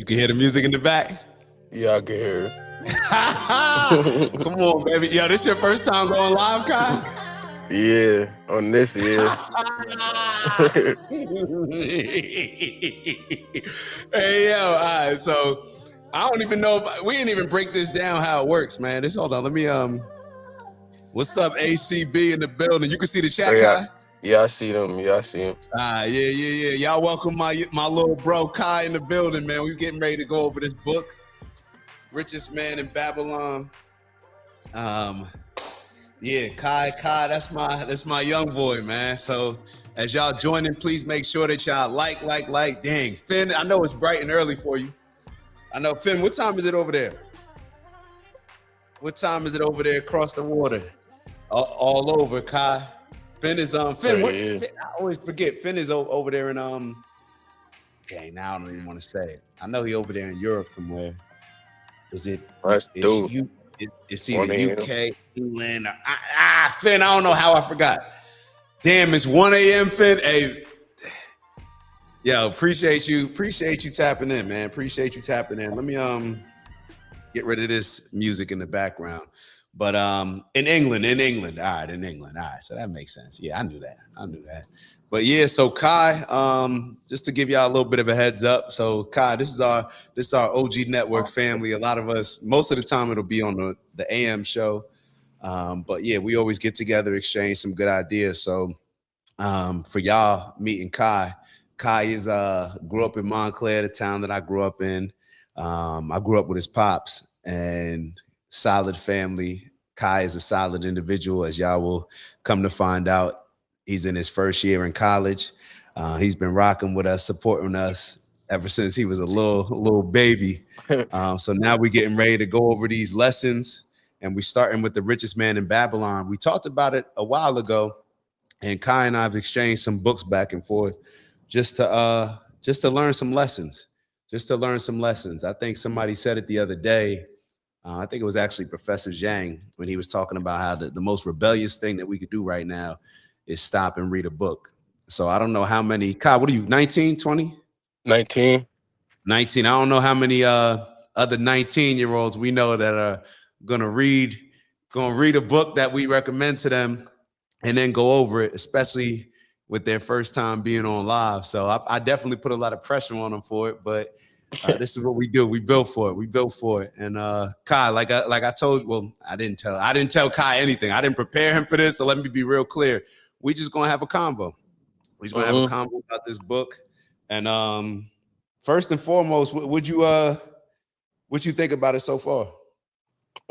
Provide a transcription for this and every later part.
can hear the music in the back. Yeah, I can hear Come on, baby. Yo, this your first time going live, Kai? it. Yeah, on this, yeah. Hey, yo, all right. So I don't even know if we didn't even break this down how it works, man. Hold on. Let me what's up, ACB in the building? You can see the Oh, chat, yeah, Kai. yeah, I see them. Yeah, I see them. Yeah. Y'all welcome my little bro Kai in the building, man. We getting ready to go over this book, Richest Man in Babylon. Yeah, Kai, that's my young boy, man. So as y'all joining, please make sure that y'all like. Dang, Finn, I know it's bright and early for you. I know, Finn. What time is it over there? What time is it over there across the water? All over, Kai. Finn is Finn. What? Yeah. Finn, I always forget. Finn is over there in Dang, now I don't even want to say it. I know he over there in Europe somewhere. Is it? That's dope. It's either UK, England. Finn, I don't know how I forgot. Damn, it's 1 a.m. Finn. Hey, yo, appreciate you tapping in, man. Appreciate you tapping in. Let me get rid of this music in the background. But in England. All right, in England. All right, so that makes sense. Yeah, I knew that. But yeah, so Kai, just to give y'all a little bit of a heads up. So Kai, this is our OG network family. A lot of us, most of the time it'll be on the AM show. But yeah, we always get together, exchange some good ideas. So for y'all meeting Kai is grew up in Montclair, the town that I grew up in. I grew up with his pops and solid family. Kai is a solid individual, as y'all will come to find out. He's in his first year in college. He's been rocking with us, supporting us ever since he was a little baby. So now we're getting ready to go over these lessons, and we're starting with the Richest Man in Babylon. We talked about it a while ago, and Kai and I have exchanged some books back and forth just to learn some lessons. I think somebody said it the other day. I think it was actually Professor Zhang when he was talking about how the most rebellious thing that we could do right now is stop and read a book. So I don't know how many, Kai, what are you, 19, 20? 19. 19. I don't know how many other 19-year-olds we know that are gonna read a book that we recommend to them and then go over it, especially with their first time being on live. So I definitely put a lot of pressure on them for it, but this is what we do. We built for it. And Kai, like I told you, well, I didn't tell Kai anything. I didn't prepare him for this. So let me be real clear. We just gonna have a convo. We're just gonna have a convo about this book. And first and foremost, what you think about it so far?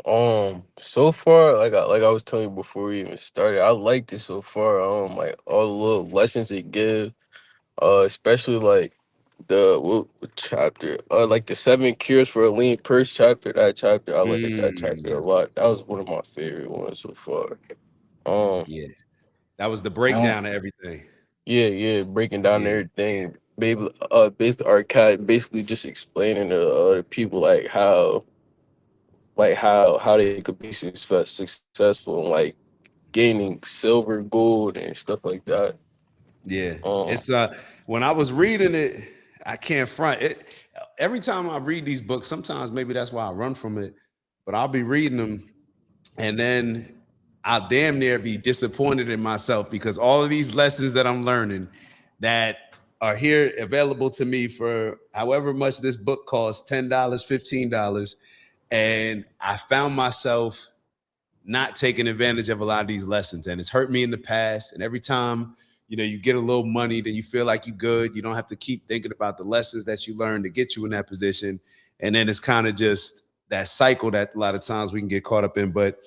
So far, like I was telling you before we even started, I liked it so far. Like all the little lessons it give, especially like what chapter? Like the 7 cures for a lean purse chapter. That chapter, I like that chapter a lot. That was one of my favorite ones so far. Yeah, that was the breakdown of everything. Yeah, breaking down everything. Basically just explaining to other people how they could be successful and like gaining silver, gold, and stuff like that. Yeah, it's when I was reading it, I can't front it. Every time I read these books, sometimes maybe that's why I run from it, but I'll be reading them and then I'll damn near be disappointed in myself because all of these lessons that I'm learning that are here available to me for however much this book costs, $10, $15, and I found myself not taking advantage of a lot of these lessons, and it's hurt me in the past. And every time you get a little money, then you feel like you're good. You don't have to keep thinking about the lessons that you learned to get you in that position. And then it's kind of just that cycle that a lot of times we can get caught up in. But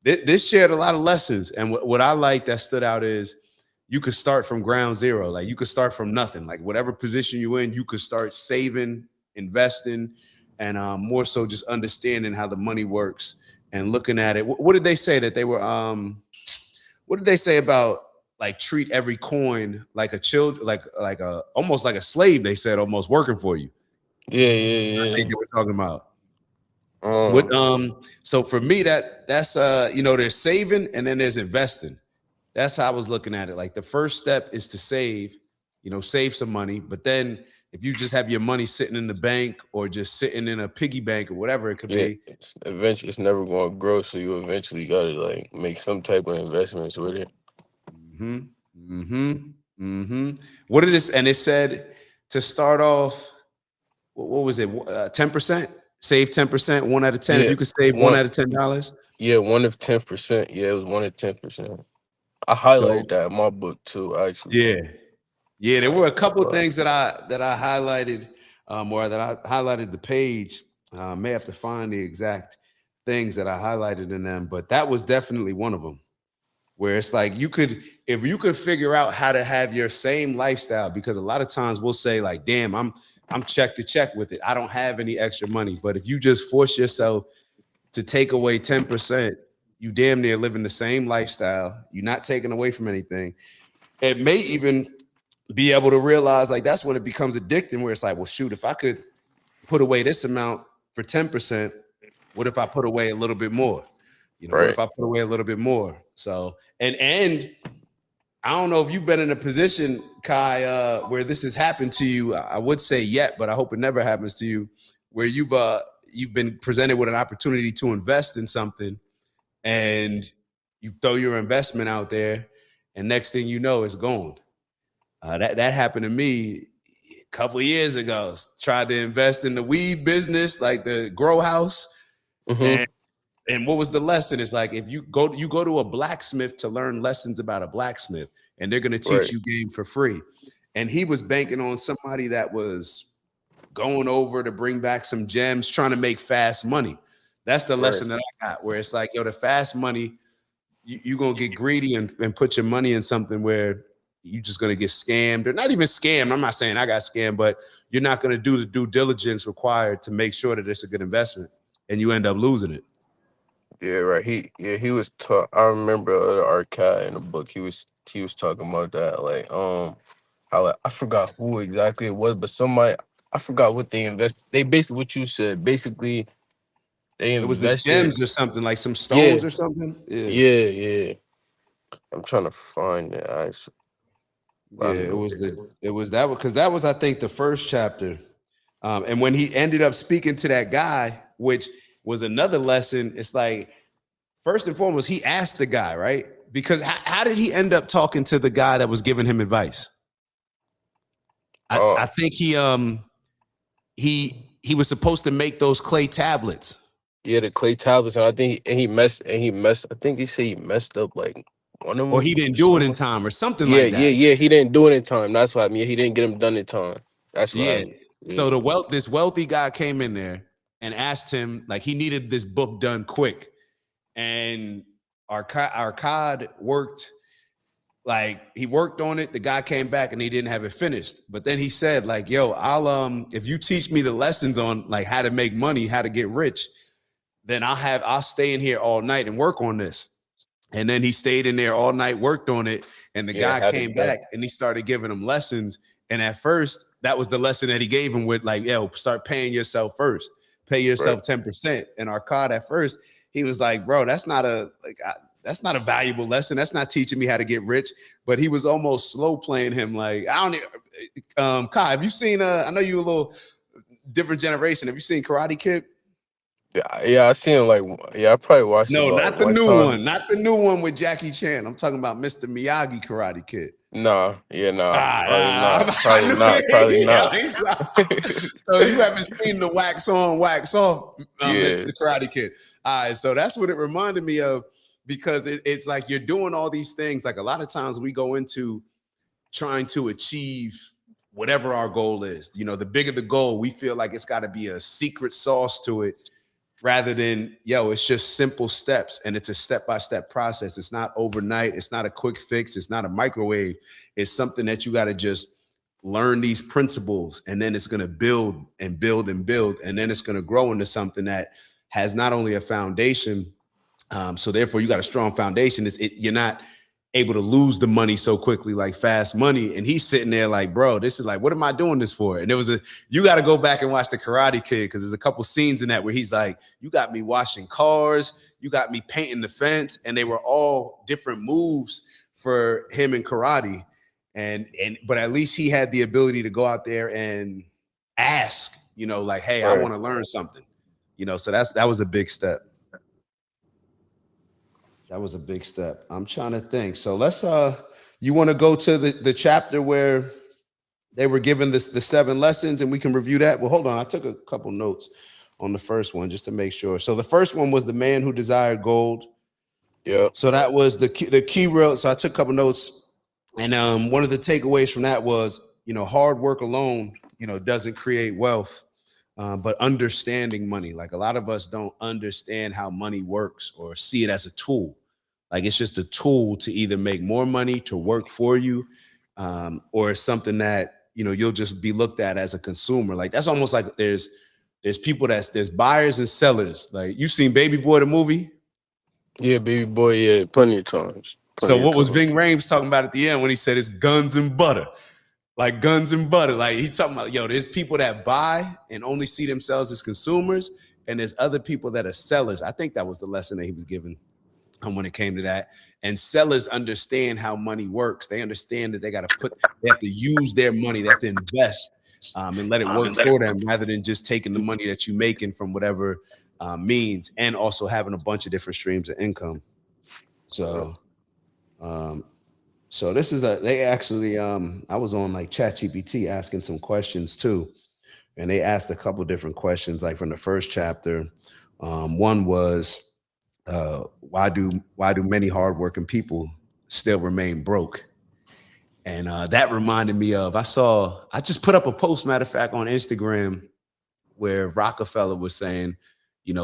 this shared a lot of lessons. And what I like that stood out is you could start from ground zero. Like you could start from nothing. Like whatever position you're in, you could start saving, investing, and more so just understanding how the money works and looking at it. What did they say that they were? What did they say about like treat every coin like a child, like a almost like a slave? They said almost working for you. Yeah. I think they were talking about. Um, So for me, that's there's saving and then there's investing. That's how I was looking at it. Like the first step is to save, save some money. But then if you just have your money sitting in the bank or just sitting in a piggy bank or whatever it could be. Eventually it's never going to grow, so you eventually got to like make some type of investments with it. What did this? And it said to start off, what was it? 10%? Save 10%, 1 out of 10. If you could save $1 out of $10. Yeah, 1 of 10%. Yeah, it was 1 of 10%. I highlighted that in my book too, actually. Yeah, there were a couple of things that I highlighted, or that I highlighted the page. May have to find the exact things that I highlighted in them, but that was definitely one of them. Where it's like if you could figure out how to have your same lifestyle, because a lot of times we'll say like, damn, I'm check to check with it. I don't have any extra money. But if you just force yourself to take away 10%, you damn near living the same lifestyle. You're not taking away from anything. It may even be able to realize like that's when it becomes addicting, where it's like, well, shoot, if I could put away this amount for 10%, what if I put away a little bit more? What if I put away a little bit more? So, and I don't know if you've been in a position, Kai, where this has happened to you. I would say yet, but I hope it never happens to you, where you've been presented with an opportunity to invest in something, and you throw your investment out there, and next thing you know, it's gone. That happened to me a couple of years ago. Tried to invest in the weed business, like the grow house, and what was the lesson? It's like if you go to a blacksmith to learn lessons about a blacksmith, and they're going to teach you game for free. And he was banking on somebody that was going over to bring back some gems, trying to make fast money. That's the lesson that I got, where it's like, yo, the fast money, you're going to get greedy and put your money in something where you're just going to get scammed, or not even scammed. I'm not saying I got scammed, but you're not going to do the due diligence required to make sure that it's a good investment, and you end up losing it. Yeah, right. He was I remember the archive in the book. He was talking about that, like how, like, I forgot who exactly it was, but somebody, I forgot what they invest. They basically, what you said, basically they It was the invested. gems or something, like some stones or something. Yeah. I'm trying to find it actually. Yeah, it was that because that was, I think, the first chapter. And when he ended up speaking to that guy, which was another lesson, it's like, first and foremost, he asked the guy, right? Because how did he end up talking to the guy that was giving him advice? I think he was supposed to make those clay tablets. Yeah, the clay tablets, and I think he messed. I think he said he messed up like one of them, or he didn't do it in time, or something like that. Yeah, he didn't do it in time. That's what I mean. He didn't get them done in time. That's what I mean. So this wealthy guy came in there and asked him, like, he needed this book done quick, and our COD worked. Like, he worked on it. The guy came back and he didn't have it finished. But then he said, like, yo, I'll if you teach me the lessons on like how to make money, how to get rich, then I'll stay in here all night and work on this. And then he stayed in there all night, worked on it. And the guy came back and he started giving him lessons. And at first, that was the lesson that he gave him, with like, yo, start paying yourself first. Pay yourself 10%. And our COD at first, he was like, bro, that's not a valuable lesson. That's not teaching me how to get rich. But he was almost slow playing him. Like, I don't Kai, have you seen I know you a little different generation. Have you seen Karate Kid? Yeah, I seen like, I probably watched it. No, not the new one. Not the new one with Jackie Chan. I'm talking about Mr. Miyagi Karate Kid. Nah. Probably not. So you haven't seen the wax on, wax off, Mr. Karate Kid. All right, so that's what it reminded me of, because it's like you're doing all these things. Like, a lot of times we go into trying to achieve whatever our goal is. You know, the bigger the goal, we feel like it's got to be a secret sauce to it, rather than, yo, it's just simple steps, and it's a step-by-step process. It's not overnight. It's not a quick fix. It's not a microwave. It's something that you got to just learn these principles, and then it's going to build and build and build, and then it's going to grow into something that has not only a foundation. So therefore, you got a strong foundation. You're not able to lose the money so quickly, like fast money. And he's sitting there like, bro, this is like, what am I doing this for? And you got to go back and watch the Karate Kid, because there's a couple scenes in that where he's like, you got me washing cars, you got me painting the fence. And they were all different moves for him in karate. but at least he had the ability to go out there and ask, like, hey, I want to learn something, so that was a big step. That was a big step. I'm trying to think. So let's you want to go to the chapter where they were given the 7 lessons and we can review that? Well, hold on. I took a couple notes on the first one just to make sure. So the first one was the man who desired gold. Yeah. So that was the key real. So I took a couple notes, and one of the takeaways from that was, hard work alone, doesn't create wealth, but understanding money. Like a lot of us don't understand how money works or see it as a tool. Like it's just a tool to either make more money to work for you, or something that you'll just be looked at as a consumer. Like that's almost like there's people there's buyers and sellers. Like you've seen Baby Boy the movie. Yeah, Baby Boy, yeah, plenty of times. So what was Ving Rhames talking about at the end when he said it's guns and butter? Like guns and butter. Like he's talking about, there's people that buy and only see themselves as consumers, and there's other people that are sellers. I think that was the lesson that he was giving when it came to that. And sellers understand how money works. They understand that they have to use their money, they have to invest, and let it work for them, rather than just taking the money that you're making from whatever means, and also having a bunch of different streams of income. So so this is they actually I was on like ChatGPT asking some questions too, and they asked a couple different questions, like from the first chapter. One was why do many hardworking people still remain broke? And that reminded me of, I just put up a post, matter of fact, on Instagram, where Rockefeller was saying,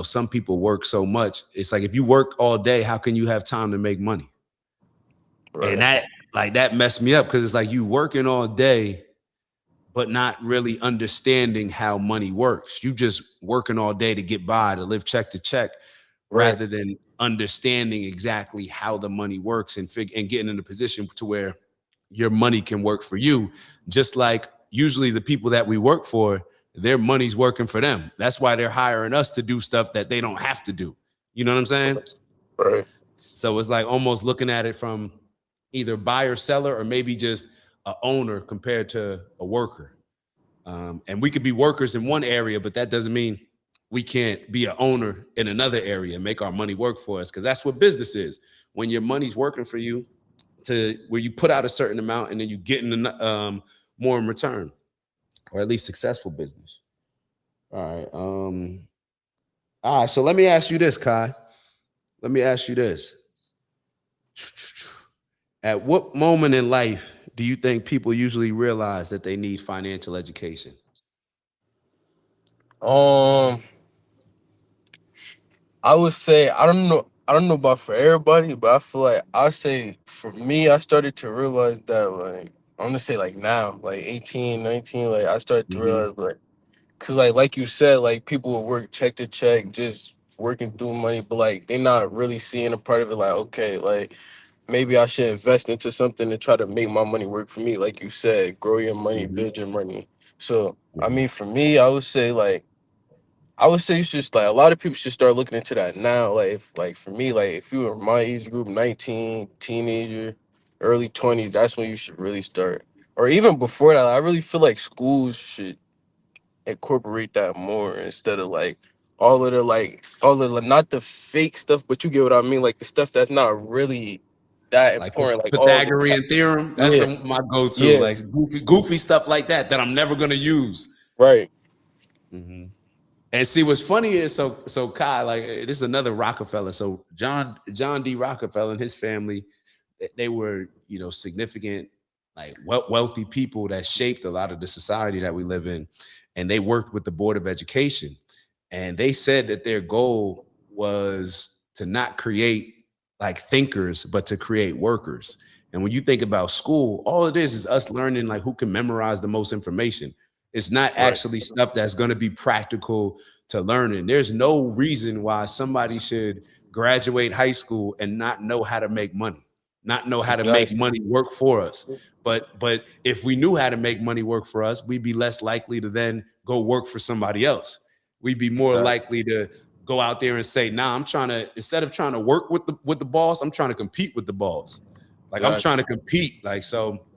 some people work so much. It's like, if you work all day, how can you have time to make money? Right. And that messed me up, because it's like you working all day, but not really understanding how money works. You just working all day to get by, to live check to check, rather than understanding exactly how the money works and getting in a position to where your money can work for you. Just like usually the people that we work for, their money's working for them. That's why they're hiring us to do stuff that they don't have to do. You know what I'm saying? Right. So it's like almost looking at it from either buyer, seller, or maybe just an owner compared to a worker. And we could be workers in one area, but that doesn't mean we can't be an owner in another area and make our money work for us, because that's what business is. When your money's working for you, to where you put out a certain amount and then you get more in return, or at least successful business. All right. So let me ask you this, Kai. Let me ask you this. At what moment in life do you think people usually realize that they need financial education? I would say, I don't know about for everybody, but I feel like I say for me, I started to realize that, like, I'm gonna say like now, like 18, 19, like I started to realize, like, cause like you said, like people will work check to check, just working through money, but like they're not really seeing a part of it. Like, okay, like maybe I should invest into something to try to make my money work for me. Like you said, grow your money, build your money. So I mean, for me, I would say you should, like, a lot of people should start looking into that now. Like, for me, like if you were my age group, 19, teenager, early 20s, that's when you should really start. Or even before that, I really feel like schools should incorporate that more, instead of like all of the not the fake stuff, but you get what I mean, like the stuff that's not really that Like the important, like all the Pythagorean theorem. That's yeah, my go-to. yeah, Like goofy stuff like that I'm never gonna use. right. And see, what's funny is, so Kai, like, this is another Rockefeller. So John D. Rockefeller and his family, they were, significant, like wealthy people that shaped a lot of the society that we live in. And they worked with the Board of Education. And they said that their goal was to not create like thinkers, but to create workers. And when you think about school, all it is us learning like who can memorize the most information. It's not actually stuff that's going to be practical to learning. There's no reason why somebody should graduate high school and not know how to make money, not know how to make money work for us. But if we knew how to make money work for us, we'd be less likely to then go work for somebody else. We'd be more likely to go out there and say, nah, instead of trying to work with the boss, I'm trying to compete with the boss. Like I'm trying to compete. Like, so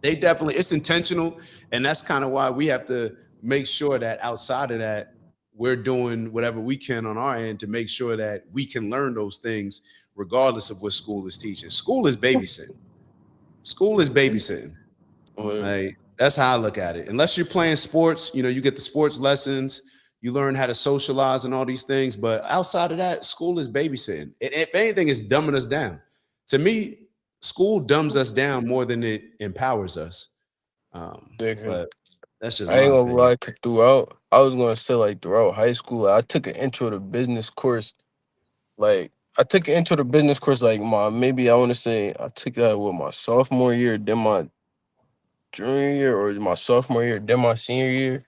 They definitely, it's intentional, and that's kind of why we have to make sure that outside of that, we're doing whatever we can on our end to make sure that we can learn those things regardless of what school is teaching. School is babysitting. School is babysitting. Like, that's how I look at it. Unless you're playing sports, you get the sports lessons, you learn how to socialize and all these things. But outside of that, school is babysitting. If anything, it's dumbing us down. To me, school dumbs us down more than it empowers us. But that's just I ain't my gonna opinion. lie, 'cause throughout, I was gonna say like throughout high school, I took an intro to business course. Like I took an intro to business course like maybe I wanna say I took that with my sophomore year, then my junior year, or my sophomore year, then my senior year.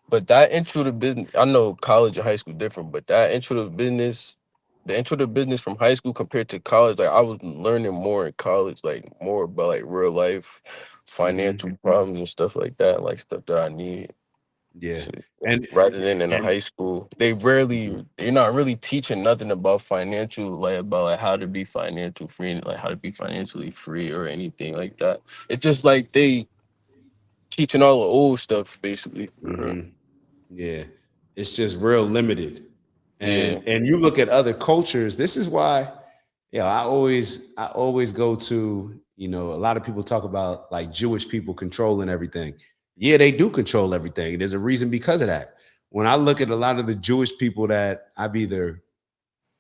But that intro to business, I know college and high school different, but that intro to business, the intro to business from high school compared to college, like I was learning more in college, like more about like real life Hmm. financial problems and stuff like that, like stuff that I need. Yeah. So, And rather than in a and high school, mhm. you're not really teaching nothing about financial, like about like how to be financial free, and like how to be financially free or anything like that. It's just like they teaching all the old stuff basically. Yeah, it's just real limited. Yeah, And you look at other cultures. This is why, I always go to, a lot of people talk about like Jewish people controlling everything. Yeah, they do control everything. There's a reason because of that. When I look at a lot of the Jewish people that I've either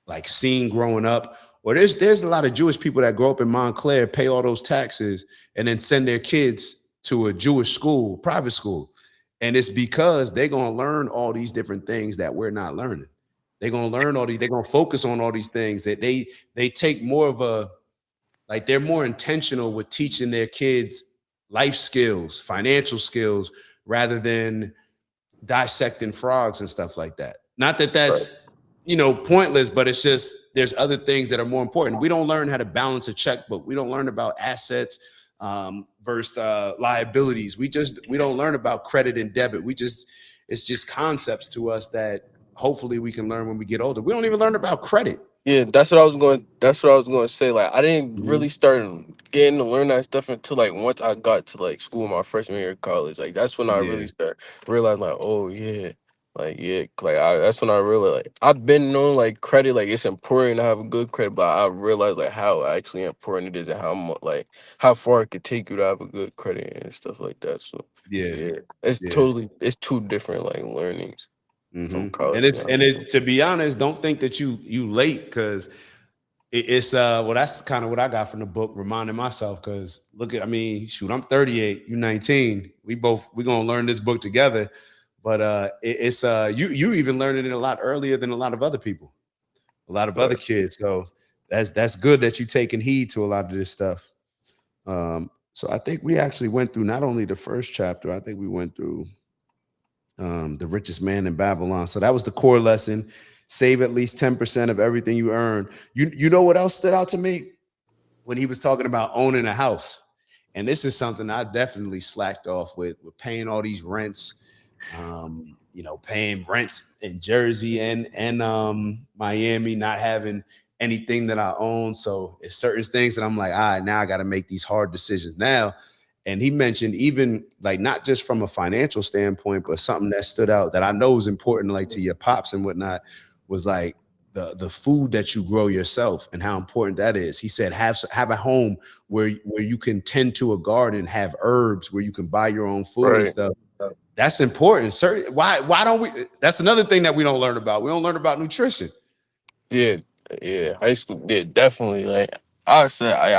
like seen growing up, or there's a lot of Jewish people that grow up in Montclair, pay all those taxes, and then send their kids to a Jewish school, private school. And it's because they're gonna learn all these different things that we're not learning. They're gonna learn all these, they're gonna focus on all these things that they take more of a, like, they're more intentional with teaching their kids life skills, financial skills, rather than dissecting frogs and stuff like that. Not that right. that's pointless, but it's just there's other things that are more important. We don't learn how to balance a checkbook. We don't learn about assets versus liabilities. We don't learn about credit and debit. It's just concepts to us that hopefully we can learn when we get older. We don't even learn about credit. Yeah, that's what I was going. That's what I was going to say. Like, I didn't Mhm. really start getting to learn that stuff until like once I got to like school my freshman year of college. Like, that's when I really Yeah, start realizing like, oh yeah, that's when I realized like I've been known like credit, like it's important to have a good credit, but I realized like how actually important it is and how much like how far it could take you to have a good credit and stuff like that. So yeah, yeah, yeah. it's two different like learnings from Hmm. And college it's and high and school. it to be honest, don't think that you late, because it's well, that's kind of what I got from the book, reminding myself. Because look at, I mean, shoot, I'm 38, you 19. We're gonna learn this book together. But it's you even learning it a lot earlier than a lot of other people, a lot of other Right. kids. So that's good that you taking heed to a lot of this stuff. So I think we actually went through not only the first chapter, I think we went through the richest man in Babylon. So that was the core lesson. Save at least 10% of everything you earn. You know what else stood out to me? When he was talking about owning a house. And this is something I definitely slacked off with paying all these rents, paying rents in Jersey and Miami, not having anything that I own. So it's certain things that I'm like, all right, now I got to make these hard decisions now. And he mentioned even like not just from a financial standpoint, but something that stood out that I know is important, like to your pops and whatnot, was like the food that you grow yourself and how important that is. He said have a home where you can tend to a garden, have herbs where you can buy your own food and Right. stuff. That's important. Sir, why don't we? That's another thing that we don't learn about. We don't learn about nutrition. Yeah, yeah, high school. Yeah, definitely. Like I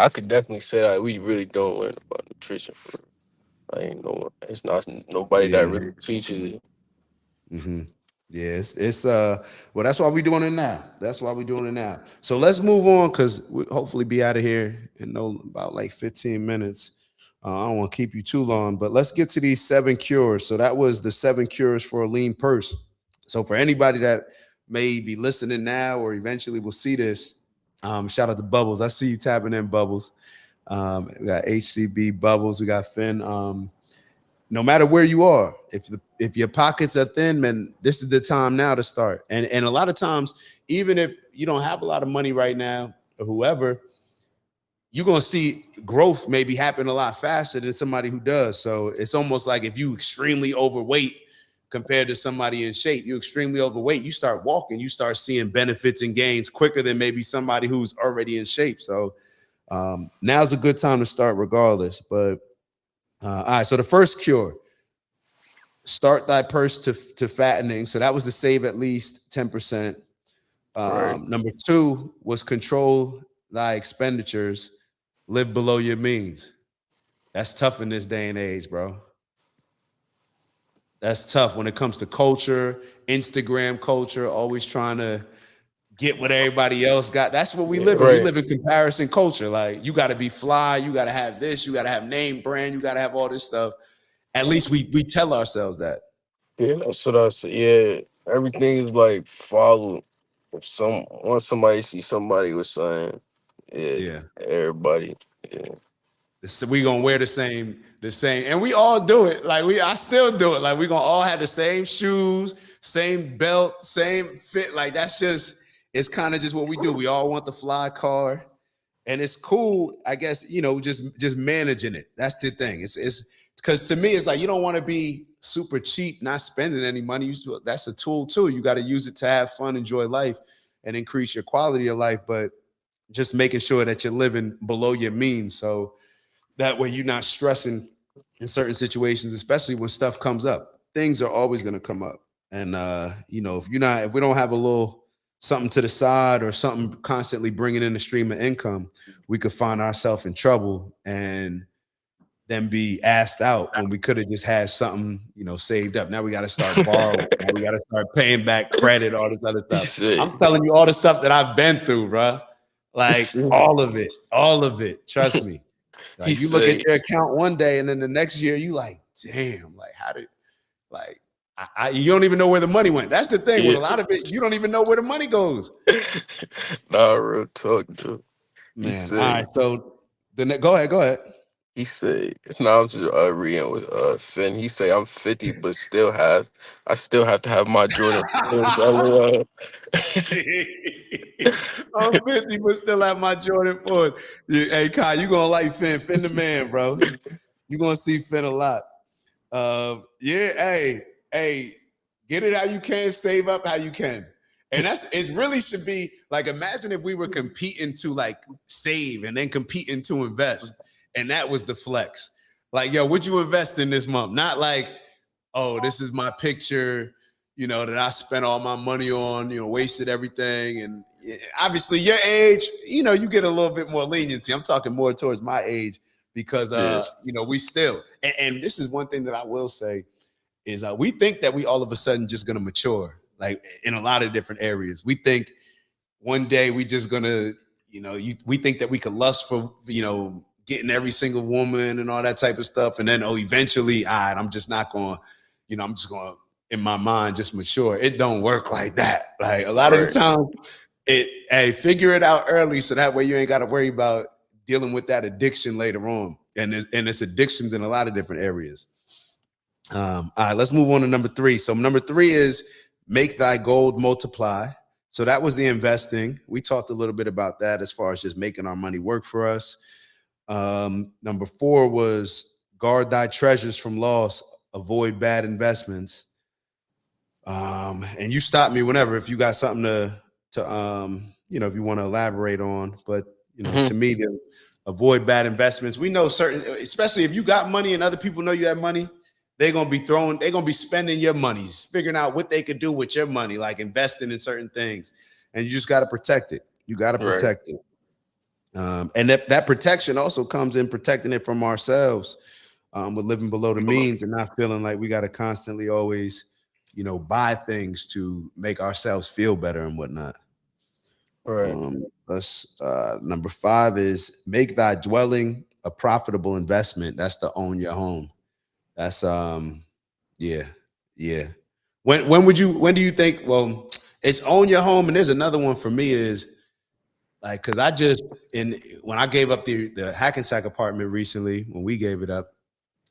could definitely say that we really don't learn about nutrition. For like, no, it's not nobody that Yeah. really teaches it. Hmm. Yeah, it's well, that's why we're doing it now. That's why we're doing it now. So let's move on, because we'll hopefully be out of here in about like 15 minutes. I don't want to keep you too long, but let's get to these 7 cures. So that was the 7 cures for a lean purse. So for anybody that may be listening now or eventually will see this, shout out to Bubbles. I see you tapping in, Bubbles. We got HCB Bubbles. We got Finn. No matter where you are, if your pockets are thin, man, this is the time now to start. And a lot of times, even if you don't have a lot of money right now or whoever, you're gonna see growth maybe happen a lot faster than somebody who does. So it's almost like if you extremely overweight compared to somebody in shape, you're extremely overweight, you start walking, you start seeing benefits and gains quicker than maybe somebody who's already in shape. So now's a good time to start regardless. But all right, so the first cure, start thy purse to fattening. So that was to save at least 10%. Right. Number 2 was control thy expenditures, live below your means. That's tough in this day and age, bro. That's tough when it comes to culture, Instagram culture, always trying to get what everybody else got. That's what we live in. We Right. live in comparison culture. Like, you got to be fly, you got to have this, you got to have name brand, you got to have all this stuff. At least we tell ourselves that. Yeah, that's what I said. Yeah, everything is like follow. If once somebody see somebody with something, yeah, Yeah. everybody, yeah. We gonna wear the same, and we all do it. Like, I still do it. Like, we gonna all have the same shoes, same belt, same fit. Like, that's just, it's kind of just what we do. We all want the fly car, and it's cool, I guess, just managing it. That's the thing. It's because to me, it's like, you don't want to be super cheap, not spending any money. That's a tool too. You got to use it to have fun, enjoy life, and increase your quality of life. But just making sure that you're living below your means. So that way you're not stressing in certain situations, especially when stuff comes up. Things are always going to come up. And, if we don't have a little something to the side or something constantly bringing in a stream of income, we could find ourselves in trouble and then be asked out when we could have just had something, saved up. Now we got to start borrowing. Now we got to start paying back credit, all this other stuff. I'm telling you all the stuff that I've been through, bro. Like, all of it. Trust me. Like, you look at your account one day and then the next year you like, damn, like, how did, like, you don't even know where the money went. That's the thing. With a lot of it, you don't even know where the money goes. Nah, real talk, too. Man, all right. So go ahead. He said, "No, I'm just reading with Finn. He say I'm 50, but I still have to have my Jordan 4s." I'm 50, but still have my Jordan 4s. Hey, Kai, you gonna like Finn? Finn the man, bro. You gonna see Finn a lot. Yeah, hey, get it how you can, save up how you can. And it really should be like, imagine if we were competing to like save and then competing to invest. And that was the flex. Like, yo, would you invest in this month? Not like, oh, this is my picture, that I spent all my money on, wasted everything. And obviously your age, you get a little bit more leniency. I'm talking more towards my age because, we still, and this is one thing that I will say is we think that we all of a sudden just going to mature, like in a lot of different areas. We think one day we just going to, we think that we could lust for, getting every single woman and all that type of stuff. And then, eventually, I'm just not going, I'm just going to, in my mind, just mature. It don't work like that. Like, a lot of the time, figure it out early so that way you ain't got to worry about dealing with that addiction later on. And it's addictions in a lot of different areas. All right, let's move on to number 3. So number 3 is make thy gold multiply. So that was the investing. We talked a little bit about that as far as just making our money work for us. Number 4 was guard thy treasures from loss, avoid bad investments. And you stop me whenever if you got something to if you want to elaborate on. But to me, to avoid bad investments. We know certain, especially if you got money and other people know you have money, they're gonna be spending your monies, figuring out what they could do with your money, like investing in certain things. And you just got to protect it. You got to protect it. And that protection also comes in protecting it from ourselves, with living below the means and not feeling like we got to constantly always, buy things to make ourselves feel better and whatnot. Right. Number 5 is make thy dwelling a profitable investment. That's to own your home. That's yeah. When do you think? Well, it's own your home, and there's another one for me is like, because when I gave up the Hackensack apartment recently, when we gave it up,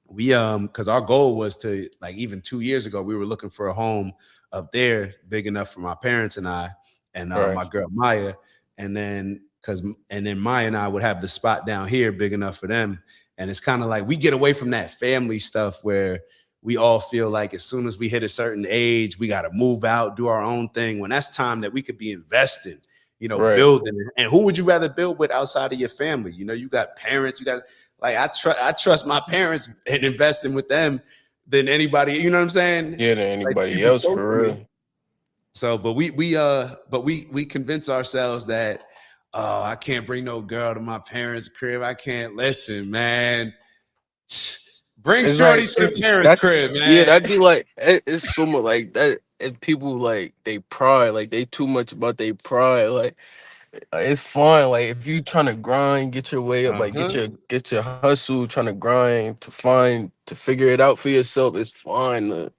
we because our goal was to, like, even 2 years ago, we were looking for a home up there big enough for my parents and I and my girl Maya, and then because and then Maya and I would have the spot down here big enough for them. And it's kind of like we get away from that family stuff where we all feel like as soon as we hit a certain age, we got to move out, do our own thing. When that's time that we could be investing, Right. building. And who would you rather build with outside of your family? You got parents, you got like I trust my parents and investing with them than anybody. You know what I'm saying? Yeah, than Like anybody people else close for to me. real. So, but we convince ourselves that I can't bring no girl to my parents' crib. I can't listen, man. Bring It's shorties like to the parents' that's crib, yeah, man. that'd be like it's so much like that. And people like they pride, like they too much about they pride. Like it's fine. Like if you trying to grind, get your way up, like Uh-huh. get your hustle, trying to grind to figure it out for yourself. It's fine. Like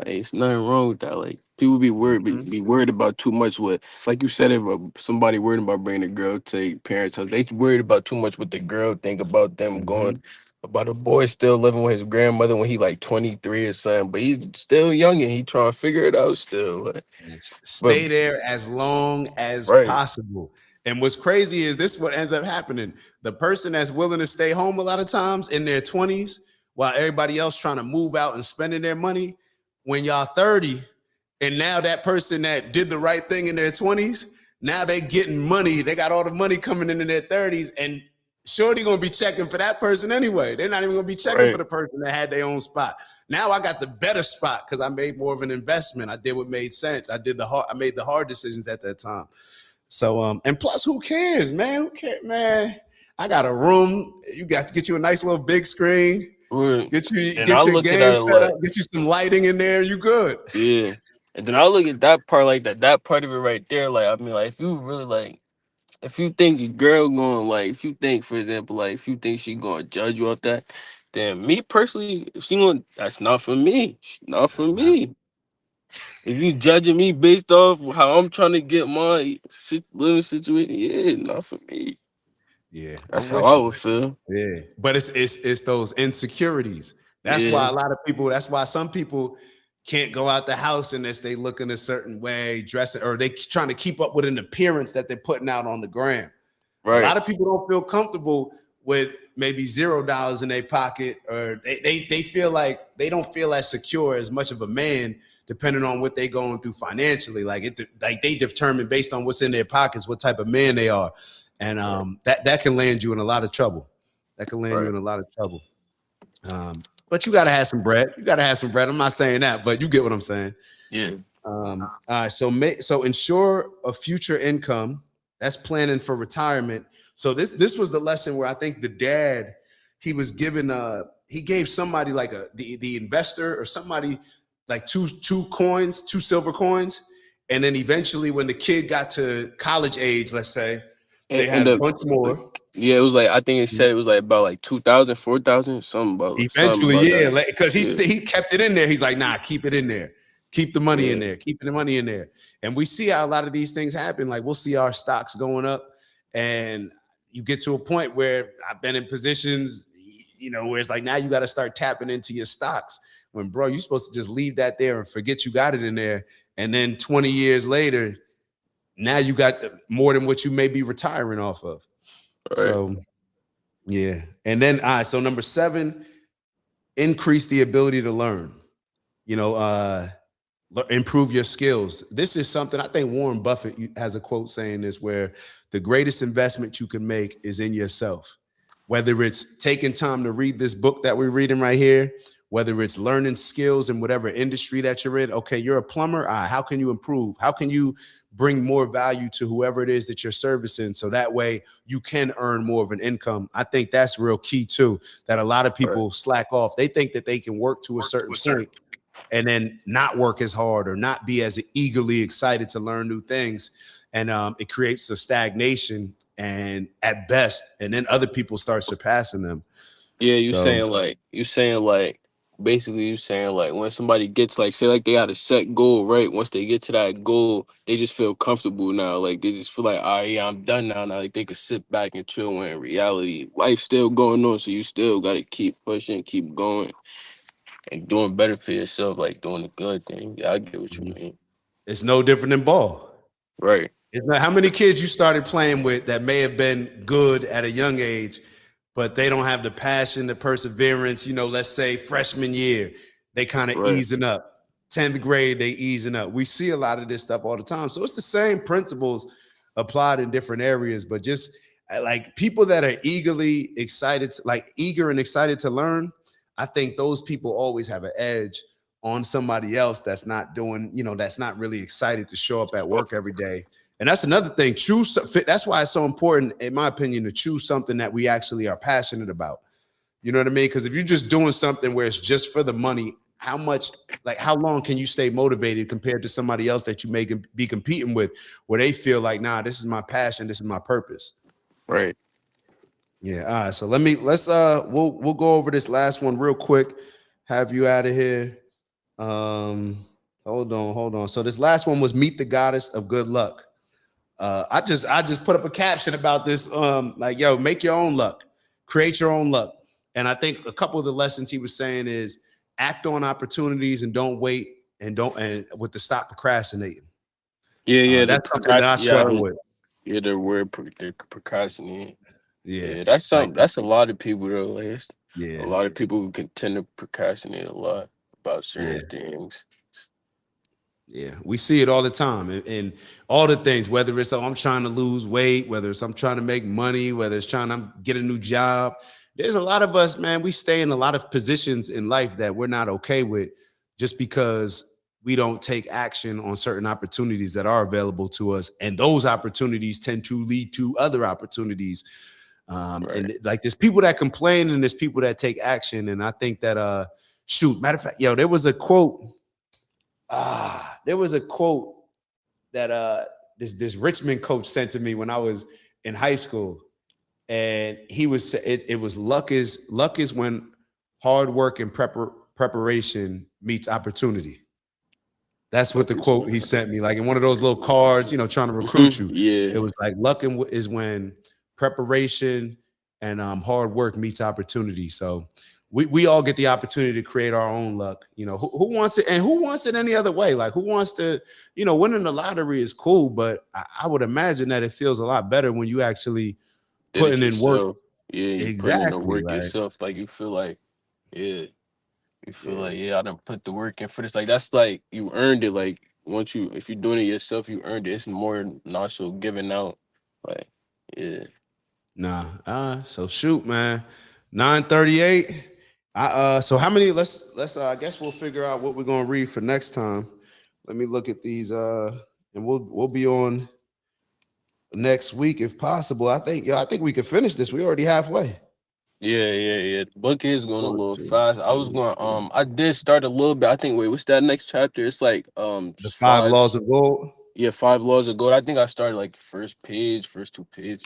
it's nothing wrong with that. Like people be worried, Mhm. be worried about too much. What like you said, if somebody worried about bringing a girl to their parents' house, they worried about too much what the girl think about them going. Mhm. About a boy still living with his grandmother when he like 23 or something, but he's still young and he trying to figure it out still. Like, Yes. but Stay there as long as right, possible. And what's crazy is this what ends up happening. The person that's willing to stay home a lot of times in their 20s, while everybody else trying to move out and spending their money, when y'all 30, and now that person that did the right thing in their 20s, now they getting money. They got all the money coming in their 30s, and Shorty gonna be checking for that person anyway. They're not even gonna be checking for right, the person that had their own spot. Now I got the better spot because I made more of an investment. I did what made sense. I made the hard decisions at that time. So and plus, who cares, man? Who cares, man? I got a room. You got to get you a nice little big screen. right. And I Get your look at game it set up. like Get you some lighting in there. You good? yeah. And then I look at that part like that part of it right there. Like I mean, like if you really like, if you think your girl going like, if you think, for example, like if you think she gonna judge you off that, then me personally, if she going, that's not for me. Not for That's not. me. If you judging me based off how I'm trying to get my living situation, yeah, not for me. Yeah, That's I'm how with I you. would feel. Yeah, but it's those insecurities. That's Yeah, why a lot of people. That's why some people can't go out the house unless they look in a certain way, dressing, or they trying to keep up with an appearance that they're putting out on the gram. A lot right, of people don't feel comfortable with maybe $0 in their pocket, or they feel like they don't feel as secure as much of a man, depending on what they're going through financially. Like they determine based on what's in their pockets what type of man they are, and right, that can land you in a lot of trouble. That can land you right. in a lot of trouble. But you got to have some bread. You got to have some bread. I'm not saying that, but you get what I'm saying. Yeah, All right, so ensure a future income. That's planning for retirement. So this was the lesson where I think the dad he was given he gave somebody like the investor or somebody like two coins, two silver coins, and then eventually when the kid got to college age, let's say, they and had a the bunch more. yeah, it was like I think it said it was like about like 2,000, 4,000, something Eventually, about yeah, that. because Yeah, he kept it in there. He's like, nah, keep it in there. Keep the money in yeah, there. Keep the money in there. And we see how a lot of these things happen. Like we'll see our stocks going up, and you get to a point where I've been in positions, where it's like now you got to start tapping into your stocks. When bro, you're supposed to just leave that there and forget you got it in there, and then 20 years later, now you got more than what you may be retiring off of. right. So yeah, and then all right. So number 7, increase the ability to learn. You know, improve your skills. This is something I think Warren Buffett has a quote saying this where the greatest investment you can make is in yourself. Whether it's taking time to read this book that we're reading right here, whether it's learning skills in whatever industry that you're in. Okay, you're a plumber. How can you improve? How can you bring more value to whoever it is that you're servicing so that way you can earn more of an income? I think that's real key too, that a lot of Right. people slack off. They think that they can work to a certain point and then not work as hard or not be as eagerly excited to learn new things. And it creates a stagnation and at best, and then other people start surpassing them. Yeah, So you saying like basically you saying like when somebody gets like say like they got a set goal, right? Once they get to that goal, they just feel comfortable now. Like they just feel like, all right, yeah, I'm done now. Now like they could sit back and chill when in reality life's still going on. So you still gotta keep pushing, keep going, and doing better for yourself, like doing the good thing. Yeah, I get what you mhm. mean. It's no different than ball. Right. It's not, how many kids you started playing with that may have been good at a young age, but they don't have the passion, the perseverance. Let's say freshman year, they kind of Right. easing up. 10th grade, they easing up. We see a lot of this stuff all the time. So it's the same principles applied in different areas, but just like people that are eagerly excited, like eager and excited to learn. I think those people always have an edge on somebody else that's not doing, that's not really excited to show up at work every day. And that's another thing. That's why it's so important, in my opinion, to choose something that we actually are passionate about. You know what I mean? Because if you're just doing something where it's just for the money, how long can you stay motivated compared to somebody else that you may be competing with, where they feel like, nah, this is my passion, this is my purpose. Right. Yeah. All right. So we'll go over this last one real quick. Have you out of here? Hold on. So this last one was meet the goddess of good luck. I just put up a caption about this. Like, yo, make your own luck, create your own luck. And I think a couple of the lessons he was saying is act on opportunities and don't wait and with the stop procrastinating. Yeah. That's something that I struggle with. Yeah, the word procrastinating. Yeah, that's something. like, That's a lot of people though. Like, yeah, a lot of people who can tend to procrastinate a lot about certain things. Yeah, we see it all the time, and all the things. Whether it's I'm trying to lose weight, whether it's I'm trying to make money, whether it's trying to get a new job. There's a lot of us, man. We stay in a lot of positions in life that we're not okay with, just because we don't take action on certain opportunities that are available to us, and those opportunities tend to lead to other opportunities. And like, there's people that complain, and there's people that take action. And I think that matter of fact, there was a quote. There was a quote that this Richmond coach sent to me when I was in high school, and he was it was luck is when hard work and preparation meets opportunity. That's what the quote he sent me, like in one of those little cards, trying to recruit you. Yeah. It was like luck is when preparation and hard work meets opportunity. So we all get the opportunity to create our own luck. Who wants it, and who wants it any other way? Like, who wants to, winning the lottery is cool, but I would imagine that it feels a lot better when you actually putting in work. Yeah, you putting in the work yourself. Like, you feel like, yeah. You feel like, I done put the work in for this. Like, that's like you earned it. Like, if you're doing it yourself, you earned it. It's more not so giving out. Like, yeah. Nah. So shoot, man. 9:38. So how many? Let's. I guess we'll figure out what we're gonna read for next time. Let me look at these. And we'll be on next week if possible. I think we could finish this. We already halfway. Yeah. The book is going a little fast. I was going. I did start a little bit. I think. Wait, what's that next chapter? It's like the 5 laws of gold. Yeah, 5 laws of gold. I think I started like first 2 pages.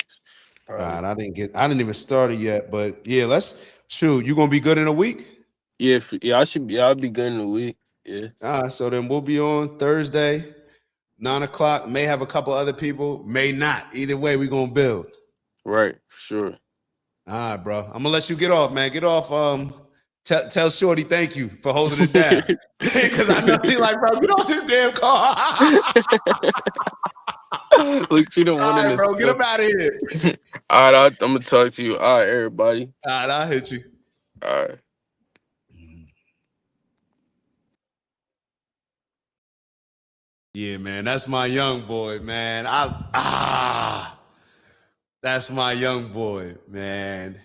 All right, I didn't even start it yet, but yeah, let's shoot. You gonna be good in a week? Yeah, I should be. I'll be good in a week. Yeah. All right, so then we'll be on Thursday, 9:00. May have a couple other people, may not. Either way, we're gonna build. Right, for sure. All right, bro. I'm gonna let you get off, man. Get off. Tell Shorty thank you for holding it down. Because I know she's like, bro, get off this damn car. Look, she don't want to. Bro, get him out of here. All right, I'm gonna talk to you. All right, everybody. All right, I'll hit you. All right. Yeah, man, that's my young boy, man. That's my young boy, man.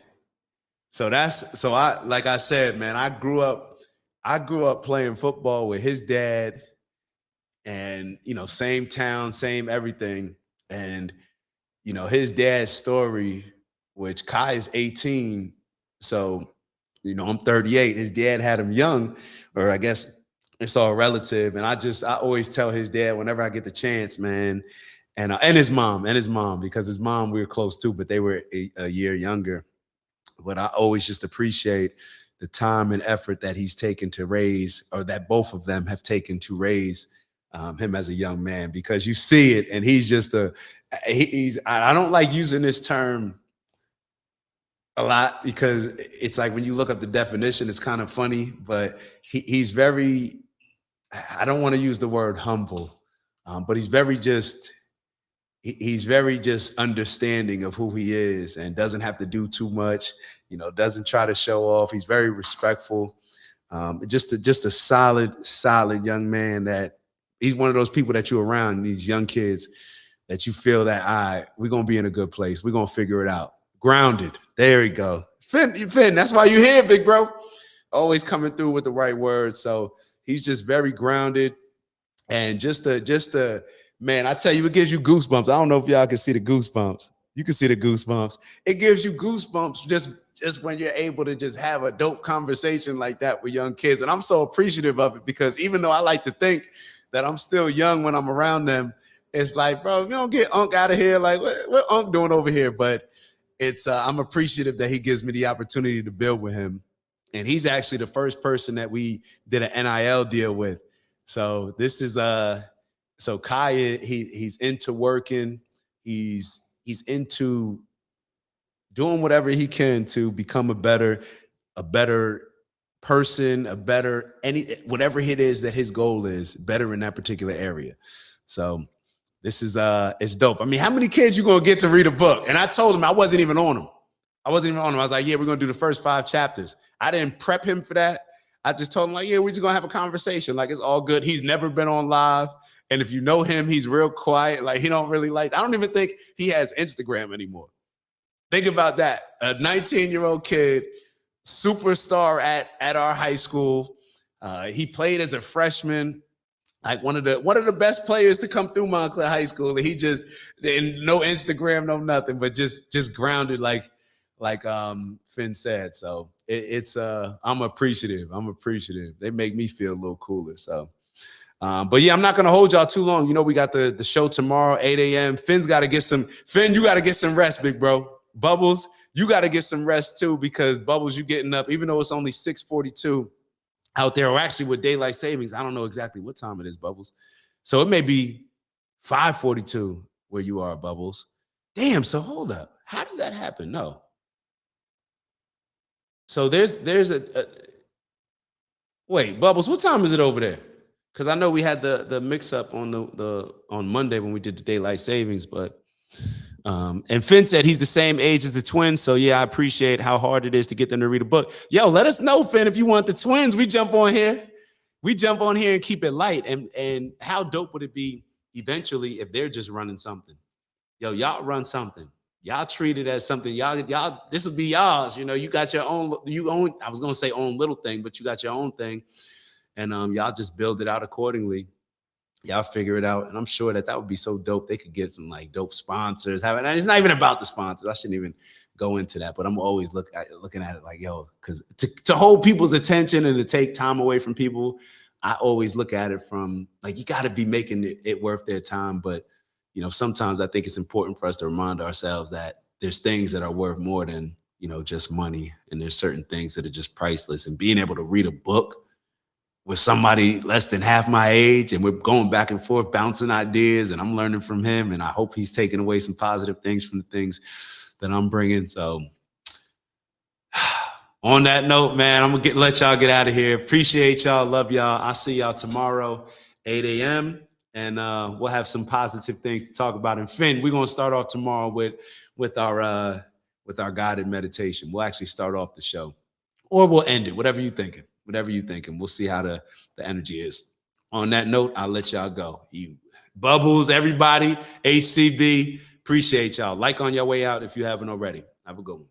So I like I said, man, I grew up playing football with his dad, and same town, same everything. And his dad's story, which Kai is 18, so I'm 38. His dad had him young, or I guess it's all relative. And I always tell his dad whenever I get the chance, man, and his mom, because his mom we were close too, but they were a year younger. But I always just appreciate the time and effort that he's taken to raise, or that both of them have taken to raise him as a young man, because you see it, and he's just I don't like using this term a lot, because it's like when you look up the definition, it's kind of funny, but he's very, I don't want to use the word humble, but he's very just he's very just understanding of who he is and doesn't have to do too much, doesn't try to show off. He's very respectful. Just a solid young man that he's one of those people that you're around, these young kids that you feel that, all right, we're going to be in a good place. We're going to figure it out. Grounded. There we go. Finn, that's why you're here, big bro. Always coming through with the right words. So he's just very grounded and just a man, I tell you, it gives you goosebumps. I don't know if y'all can see the goosebumps. You can see the goosebumps. It gives you goosebumps just when you're able to just have a dope conversation like that with young kids. And I'm so appreciative of it because even though I like to think that I'm still young when I'm around them, it's like, bro, you don't get Unc out of here. Like, what Unc doing over here? But it's I'm appreciative that he gives me the opportunity to build with him. And he's actually the first person that we did an NIL deal with. So this is so Kai, he's into working. He's into doing whatever he can to become a better person, whatever it is that his goal is, better in that particular area. So this is it's dope. I mean, how many kids you gonna get to read a book? And I told him I wasn't even on him. I was like, yeah, we're gonna do the first 5 chapters. I didn't prep him for that. I just told him, like, yeah, we're just gonna have a conversation. Like, it's all good. He's never been on live. And if you know him, he's real quiet. Like, he don't really I don't even think he has Instagram anymore. Think about that. A 19-year-old kid, superstar at our high school. He played as a freshman, like one of the best players to come through Montclair High School. And he just, and no Instagram, no nothing, but just grounded like Finn said. So it's I'm appreciative. They make me feel a little cooler. So but yeah, I'm not gonna hold y'all too long. We got the show tomorrow, 8 a.m. Finn, you gotta get some rest, big bro. Bubbles, you gotta get some rest too, because Bubbles, you getting up, even though it's only 6:42 out there, or actually with daylight savings. I don't know exactly what time it is, Bubbles. So it may be 5:42 where you are, Bubbles. Damn, so hold up. How does that happen? No. So there's a wait, Bubbles, what time is it over there? Because I know we had the mix up on on Monday when we did the daylight savings, but and Finn said he's the same age as the twins. So yeah, I appreciate how hard it is to get them to read a book. Yo, let us know, Finn, if you want the twins. We jump on here and keep it light. And how dope would it be eventually if they're just running something? Yo, y'all run something. Y'all treat it as something. Y'all, this will be y'all's. You got your own. I was gonna say own little thing, but you got your own thing. And y'all just build it out accordingly. Y'all figure it out. And I'm sure that would be so dope. They could get some like dope sponsors. And it's not even about the sponsors. I shouldn't even go into that. But I'm always looking at it like, yo, because to hold people's attention and to take time away from people, I always look at it from like, you got to be making it worth their time. But, sometimes I think it's important for us to remind ourselves that there's things that are worth more than, just money. And there's certain things that are just priceless. And being able to read a book with somebody less than half my age, and we're going back and forth, bouncing ideas, and I'm learning from him, and I hope he's taking away some positive things from the things that I'm bringing. So on that note, man, I'm gonna let y'all get out of here. Appreciate y'all, love y'all. I'll see y'all tomorrow, 8 a.m. And we'll have some positive things to talk about. And Finn, we're gonna start off tomorrow with our guided meditation. We'll actually start off the show, or we'll end it, whatever you're thinking. We'll see how the energy is. On that note, I'll let y'all go. You Bubbles, everybody, HCB, appreciate y'all. Like on your way out if you haven't already. Have a good one.